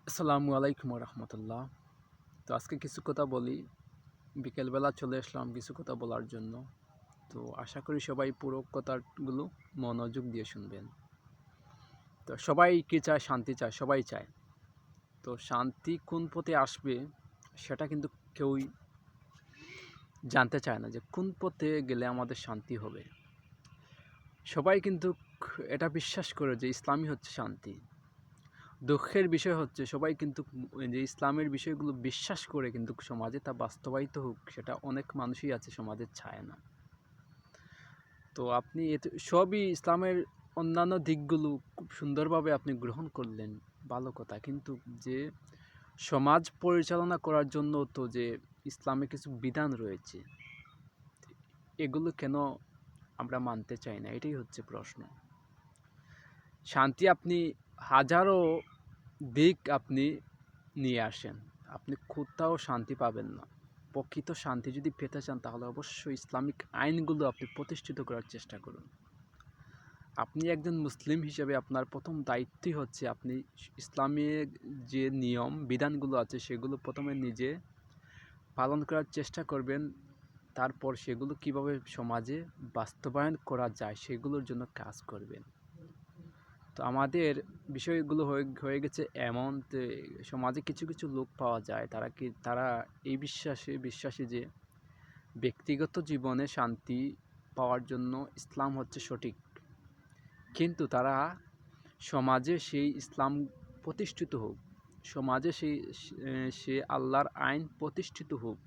আসসালামু আলাইকুম রহমতুল্লাহ। তো আজকে কিছু কথা বলি। বিকেলবেলা চলে আসলাম কিছু কথা বলার জন্য। তো আশা করি সবাই পুরো কথাগুলো মনোযোগ দিয়ে শুনবেন। তো সবাই কি চায়? শান্তি চায়, সবাই চায়। তো শান্তি কোন পথে আসবে সেটা কিন্তু কেউই জানতে চায় না, যে কোন পথে গেলে আমাদের শান্তি হবে। সবাই কিন্তু এটা বিশ্বাস করে যে ইসলামই হচ্ছে শান্তি। দুঃখের বিষয় হচ্ছে সবাই কিন্তু যে ইসলামের বিষয়গুলো বিশ্বাস করে কিন্তু সমাজে তা বাস্তবায়িত হোক সেটা অনেক মানুষই আছে সমাজে চায় না। তো আপনি এতে সবই ইসলামের অন্যান্য দিকগুলো খুব সুন্দরভাবে আপনি গ্রহণ করলেন, ভালো কথা, কিন্তু যে সমাজ পরিচালনা করার জন্য তো যে ইসলামে কিছু বিধান রয়েছে, এগুলো কেন আমরা মানতে চাই না? এটাই হচ্ছে প্রশ্ন। শান্তি আপনি হাজারো দিক আপনি নিয়ে আসেন, আপনি কোথাও শান্তি পাবেন না। প্রকৃত শান্তি যদি পেতে চান তাহলে অবশ্যই ইসলামিক আইনগুলো আপনি প্রতিষ্ঠিত করার চেষ্টা করুন। আপনি একজন মুসলিম হিসেবে আপনার প্রথম দায়িত্বই হচ্ছে আপনি ইসলামের যে নিয়ম বিধানগুলো আছে সেগুলো প্রথমে নিজে পালন করার চেষ্টা করবেন। তারপর সেগুলো কিভাবে সমাজে বাস্তবায়ন করা যায় সেগুলোর জন্য কাজ করবেন। তো আমাদের বিষয়গুলো হয়ে গেছে এমন যে সমাজে কিছু কিছু লোক পাওয়া যায়, তারা এই বিশ্বাসী যে ব্যক্তিগত জীবনে শান্তি পাওয়ার জন্য ইসলাম হচ্ছে সঠিক, কিন্তু তারা সমাজে সেই ইসলাম প্রতিষ্ঠিত হোক, সমাজে সে আল্লাহর আইন প্রতিষ্ঠিত হোক,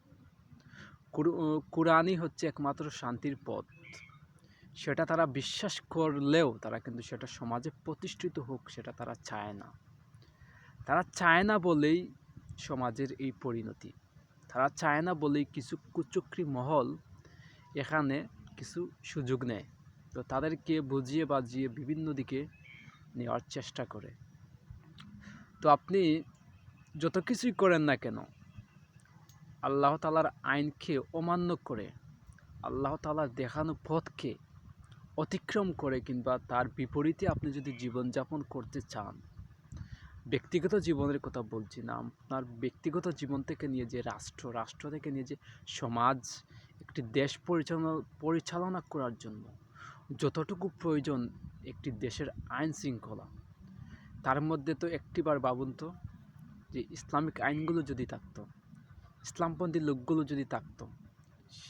কুরআনই হচ্ছে একমাত্র শান্তির পথ, সেটা তারা বিশ্বাস করলেও তারা কিন্তু সেটা সমাজে প্রতিষ্ঠিত হোক সেটা তারা চায় না। তারা চায় না বলেই সমাজের এই পরিণতি। তারা চায় না বলেই কিছু কুচক্রী মহল এখানে কিছু সুযোগ নেয়। তো তাদেরকে বুঝিয়ে বাজিয়ে বিভিন্ন দিকে নেওয়ার চেষ্টা করে। তো আপনি যত কিছুই করেন না কেন, আল্লাহ তাআলার আইনকে অমান্য করে, আল্লাহ তাআলার দেখানো পথকে অতিক্রম করে কিংবা তার বিপরীতে আপনি যদি জীবনযাপন করতে চান, ব্যক্তিগত জীবনের কথা বলছি না, আপনার ব্যক্তিগত জীবন থেকে নিয়ে যে রাষ্ট্র থেকে নিয়ে যে সমাজ, একটি দেশ পরিচালনা করার জন্য যতটুকু প্রয়োজন একটি দেশের আইন শৃঙ্খলা, তার মধ্যে তো একটিবার ভাবুন তো, যে ইসলামিক আইনগুলো যদি থাকতো, ইসলামপন্থী লোকগুলো যদি থাকতো,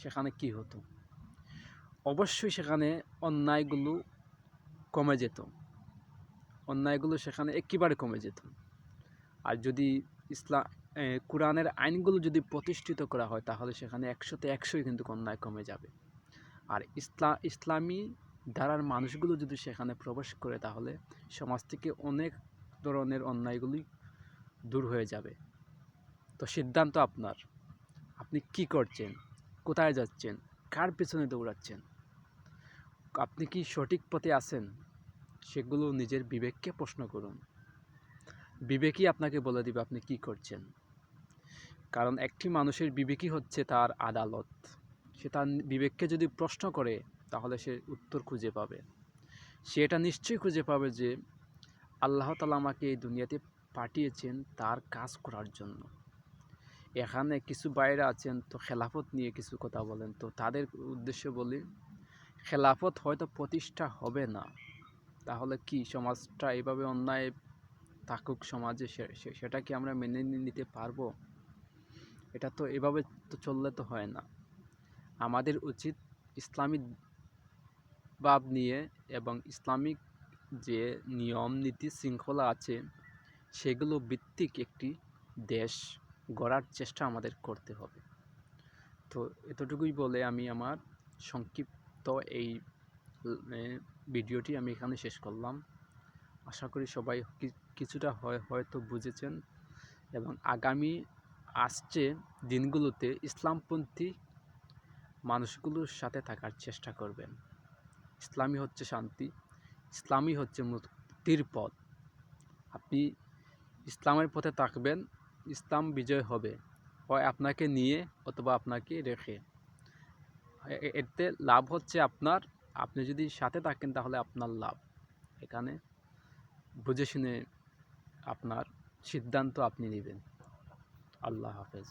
সেখানে কি হতো? অবশ্যই সেখানে অন্যায়গুলো কমে যেত, অন্যায়গুলো সেখানে একেবারে কমে যেত। আর যদি ইসলাম কোরআনের আইনগুলো যদি প্রতিষ্ঠিত করা হয় তাহলে সেখানে 100তে 100ই কিন্তু অন্যায় কমে যাবে। আর ইসলামী ধারার মানুষগুলো যদি সেখানে প্রবেশ করে তাহলে সমাজ থেকে অনেক ধরনের অন্যায়গুলি দূর হয়ে যাবে। তো সিদ্ধান্ত আপনার, আপনি কি করছেন, কোথায় যাচ্ছেন, কার পেছনে দৌড়াচ্ছেন, আপনি কি সঠিক পথে আছেন? সেগুলো নিজের বিবেককে প্রশ্ন করুন। বিবেকই আপনাকে বলে দিবে আপনি কি করছেন। কারণ একটি মানুষের বিবেকই হচ্ছে তার আদালত। সে তার বিবেককে যদি প্রশ্ন করে তাহলে সে উত্তর খুঁজে পাবে। সে এটা নিশ্চয়ই খুঁজে পাবে যে আল্লাহ তাআলা আমাকে এই দুনিয়াতে পাঠিয়েছেন তার কাজ করার জন্য। এখানে কিছু বাইরে আছেন তো খেলাফত নিয়ে কিছু কথা বলেন, তো তাদের উদ্দেশ্যে বলি, খেলাফত হয়তো প্রতিষ্ঠা হবে না, তাহলে কি সমাজটা এভাবে অন্যায় থাকুক সমাজে, সেটা কি আমরা মেনে নিতে পারবো? এটা তো এভাবে তো চললে তো হয় না। আমাদের উচিত ইসলামী ভাব নিয়ে এবং ইসলামিক যে নিয়ম নীতি শৃঙ্খলা আছে সেগুলো ভিত্তিক একটি দেশ গড়ার চেষ্টা আমাদের করতে হবে। তো এতটুকুই বলে আমি আমার সংক্ষিপ্ত এই ভিডিওটি আমি এখানে শেষ করলাম। আশা করি সবাই কিছুটা হয়তো বুঝেছেন এবং আগামী আসছে দিনগুলোতে ইসলামপন্থী মানুষগুলোর সাথে থাকার চেষ্টা করবেন। ইসলামই হচ্ছে শান্তি, ইসলামই হচ্ছে মুক্তির পথ। আপনি ইসলামের পথে থাকবেন, ইসলাম বিজয় হবে, হয় আপনাকে নিয়ে অথবা আপনাকে রেখে। এতে লাভ হচ্ছে আপনার, আপনি যদি সাথে থাকেন তাহলে আপনার লাভ। এখানে বুঝে শুনে আপনার সিদ্ধান্ত আপনি নেবেন। আল্লাহ হাফেজ।